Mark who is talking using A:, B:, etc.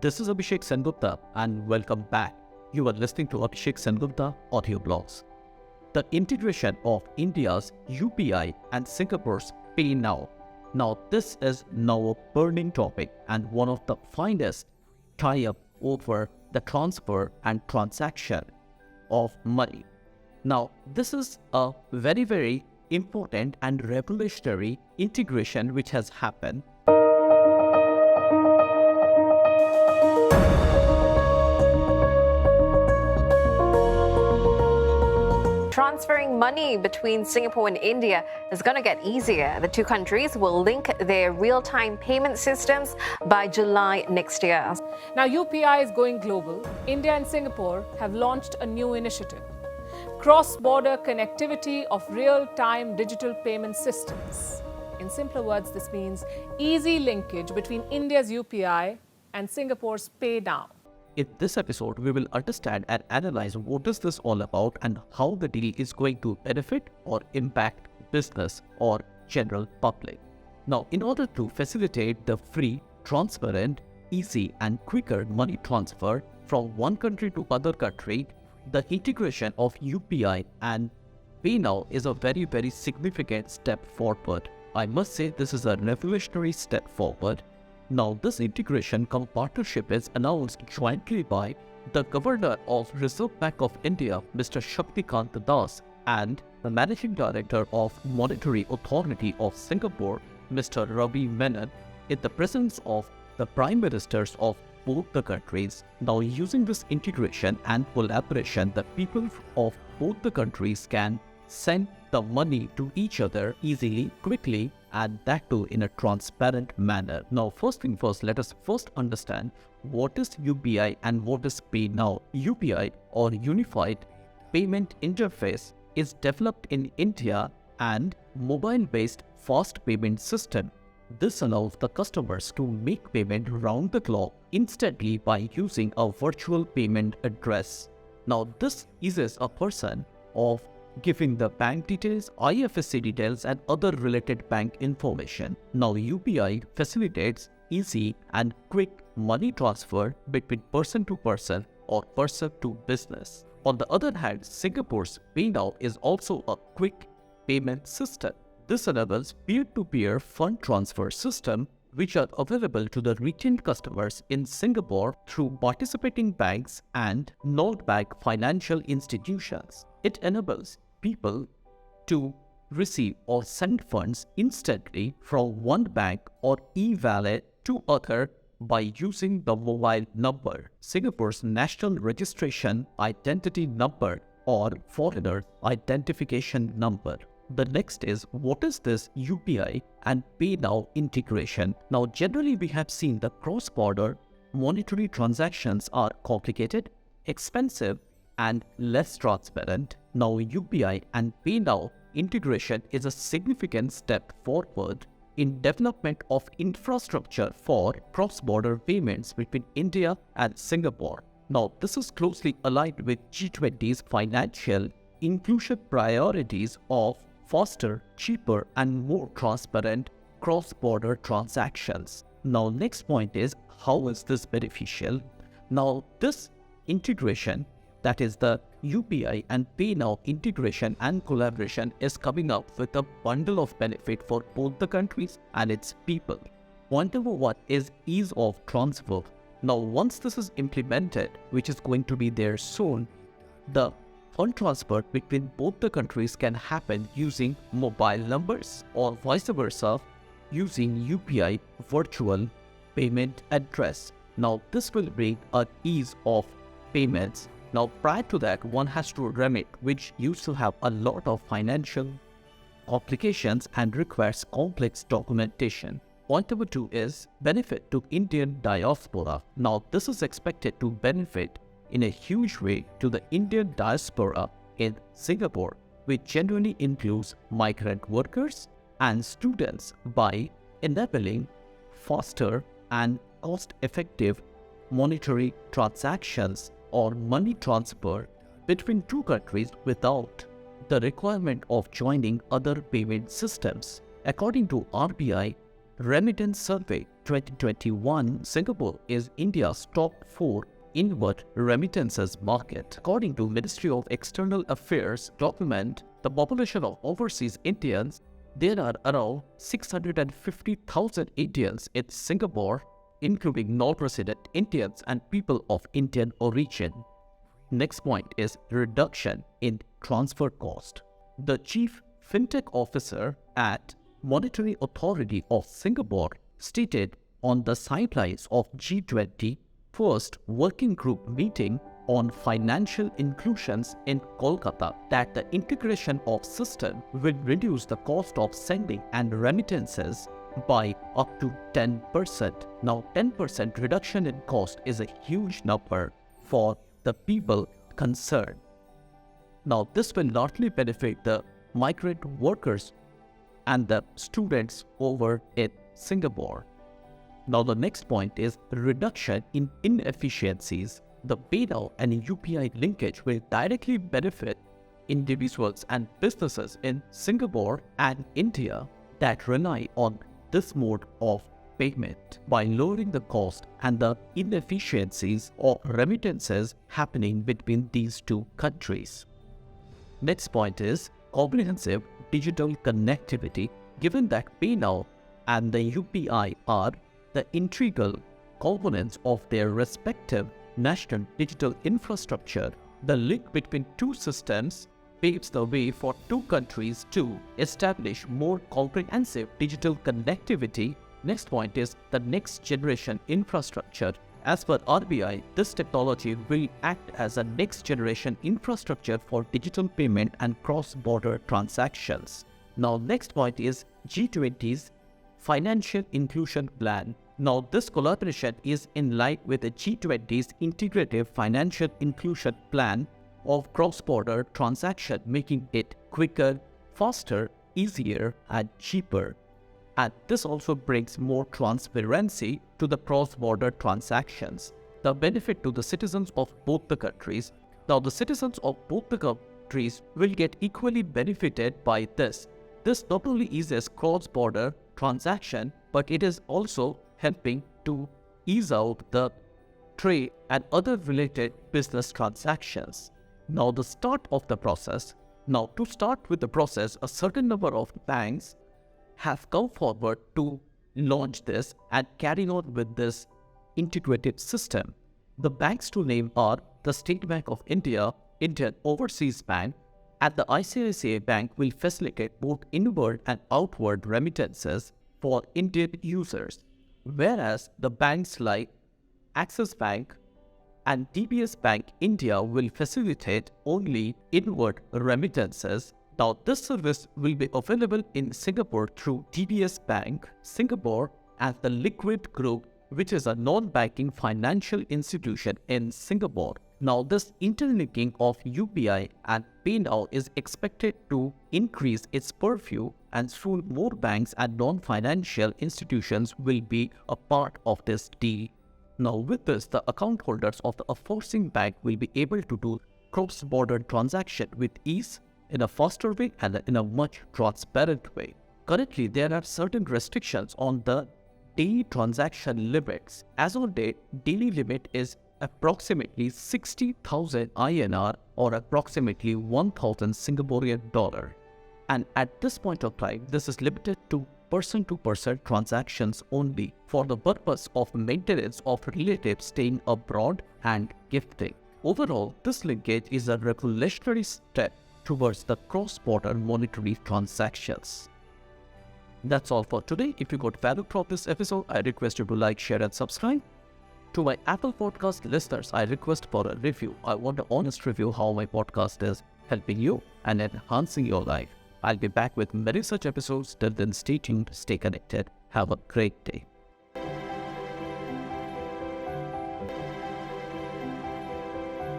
A: This is Abhishek Sengupta and welcome back. You are listening to Abhishek Sengupta audio blogs. The integration of India's UPI and Singapore's PayNow. Now this is now a burning topic and one of the finest tie-up over the transfer and transaction of money. Now this is a very important and revolutionary integration which has happened.
B: Transferring money between Singapore and India is going to get easier. The two countries will link their real-time payment systems by July next year.
C: Now, UPI is going global. India and Singapore have launched a new initiative, cross-border connectivity of real-time digital payment systems. In simpler words, this means easy linkage between India's UPI and Singapore's PayNow.
A: In this episode, we will understand and analyze what is this all about and how the deal is going to benefit or impact business or general public. Now, in order to facilitate the free, transparent, easy and quicker money transfer from one country to other country, the integration of UPI and PayNow is a very significant step forward. I must say this is a revolutionary step forward. Now, this integration cum partnership is announced jointly by the Governor of Reserve Bank of India, Mr. Shaktikanta, and the Managing Director of Monetary Authority of Singapore, Mr. Ravi Menon, in the presence of the Prime Ministers of both the countries. Now, using this integration and collaboration, the people of both the countries can send the money to each other easily, quickly, and that too in a transparent manner. Now, first thing first, let us first understand what is UPI and what is PayNow. UPI or Unified Payment Interface is developed in India and mobile-based fast payment system. This allows the customers to make payment round the clock instantly by using a virtual payment address. Now, this eases a person of giving the bank details, IFSC details and other related bank information. Now, UPI facilitates easy and quick money transfer between person to person or person to business. On the other hand, Singapore's PayNow is also a quick payment system. This enables peer-to-peer fund transfer system which are available to the retained customers in Singapore through participating banks and non-bank financial institutions. It enables people to receive or send funds instantly from one bank or e-wallet to other by using the mobile number, Singapore's national registration identity number or foreigner identification number. The next is, what is this UPI and PayNow integration? Now, generally we have seen the cross-border monetary transactions are complicated, expensive, and less transparent. Now, UPI and PayNow integration is a significant step forward in development of infrastructure for cross-border payments between India and Singapore. Now, this is closely aligned with G20's financial inclusion priorities of faster, cheaper, and more transparent cross-border transactions. Now, next point is, how is this beneficial? Now, this integration, that is the UPI and PayNow integration and collaboration, is coming up with a bundle of benefit for both the countries and its people. Point number one is ease of transfer. Now, once this is implemented, which is going to be there soon, the fund transfer between both the countries can happen using mobile numbers or vice versa using UPI virtual payment address. Now, this will bring an ease of payments. Now, prior to that, one has to remit, which used to have a lot of financial complications and requires complex documentation. Point number two is benefit to Indian diaspora. Now, this is expected to benefit in a huge way to the Indian diaspora in Singapore, which generally includes migrant workers and students by enabling faster and cost-effective monetary transactions or money transfer between two countries without the requirement of joining other payment systems. According to RBI, Remittance Survey 2021, Singapore is India's top 4 inward remittances market. According to Ministry of External Affairs document, the population of overseas Indians, there are around 650,000 Indians in Singapore, including non-resident Indians and people of Indian origin. Next point is reduction in transfer cost. The Chief FinTech Officer at Monetary Authority of Singapore stated on the sidelines of G20 first working group meeting on financial inclusions in Kolkata that the integration of system will reduce the cost of sending and remittances by up to 10%. Now 10% reduction in cost is a huge number for the people concerned. Now this will largely benefit the migrant workers and the students over in Singapore. Now the next point is reduction in inefficiencies. The PayNow and UPI linkage will directly benefit individuals and businesses in Singapore and India that rely on this mode of payment by lowering the cost and the inefficiencies of remittances happening between these two countries. Next point is comprehensive digital connectivity. Given that PayNow and the UPI are the integral components of their respective national digital infrastructure, the link between two systems paves the way for two countries to establish more comprehensive digital connectivity. Next point is the next generation infrastructure. As per RBI, this technology will act as a next generation infrastructure for digital payment and cross-border transactions. Now next point is G20's Financial Inclusion Plan. Now this collaboration is in line with the G20's Integrative Financial Inclusion Plan of cross-border transaction, making it quicker, faster, easier and cheaper. And this also brings more transparency to the cross-border transactions. The benefit to the citizens of both the countries. Now the citizens of both the countries will get equally benefited by this. This not only eases cross-border transaction, but it is also helping to ease out the trade and other related business transactions. Now the start of the process. Now to start with the process, a certain number of banks have come forward to launch this and carry on with this integrated system. The banks to name are the State Bank of India, Indian Overseas Bank, and the ICICI Bank will facilitate both inward and outward remittances for Indian users, whereas the banks like Axis Bank and DBS Bank India will facilitate only inward remittances. Now this service will be available in Singapore through DBS Bank Singapore as the Liquid Group, which is a non-banking financial institution in Singapore. Now this interlinking of UPI and PayNow is expected to increase its purview, and soon more banks and non-financial institutions will be a part of this deal. Now with this, the account holders of the aforementioned bank will be able to do cross-border transaction with ease, in a faster way and in a much transparent way. Currently, there are certain restrictions on the daily transaction limits. As on date, daily limit is approximately 60,000 INR or approximately 1,000 Singaporean dollar. And at this point of time, this is limited to person-to-person transactions only for the purpose of maintenance of relatives staying abroad and gifting. Overall, this linkage is a revolutionary step towards the cross-border monetary transactions. That's all for today. If you got value from this episode, I request you to like, share and subscribe. To my Apple Podcast listeners, I request for a review. I want an honest review how my podcast is helping you and enhancing your life. I'll be back with many such episodes. Till then, stay tuned, stay connected. Have a great day.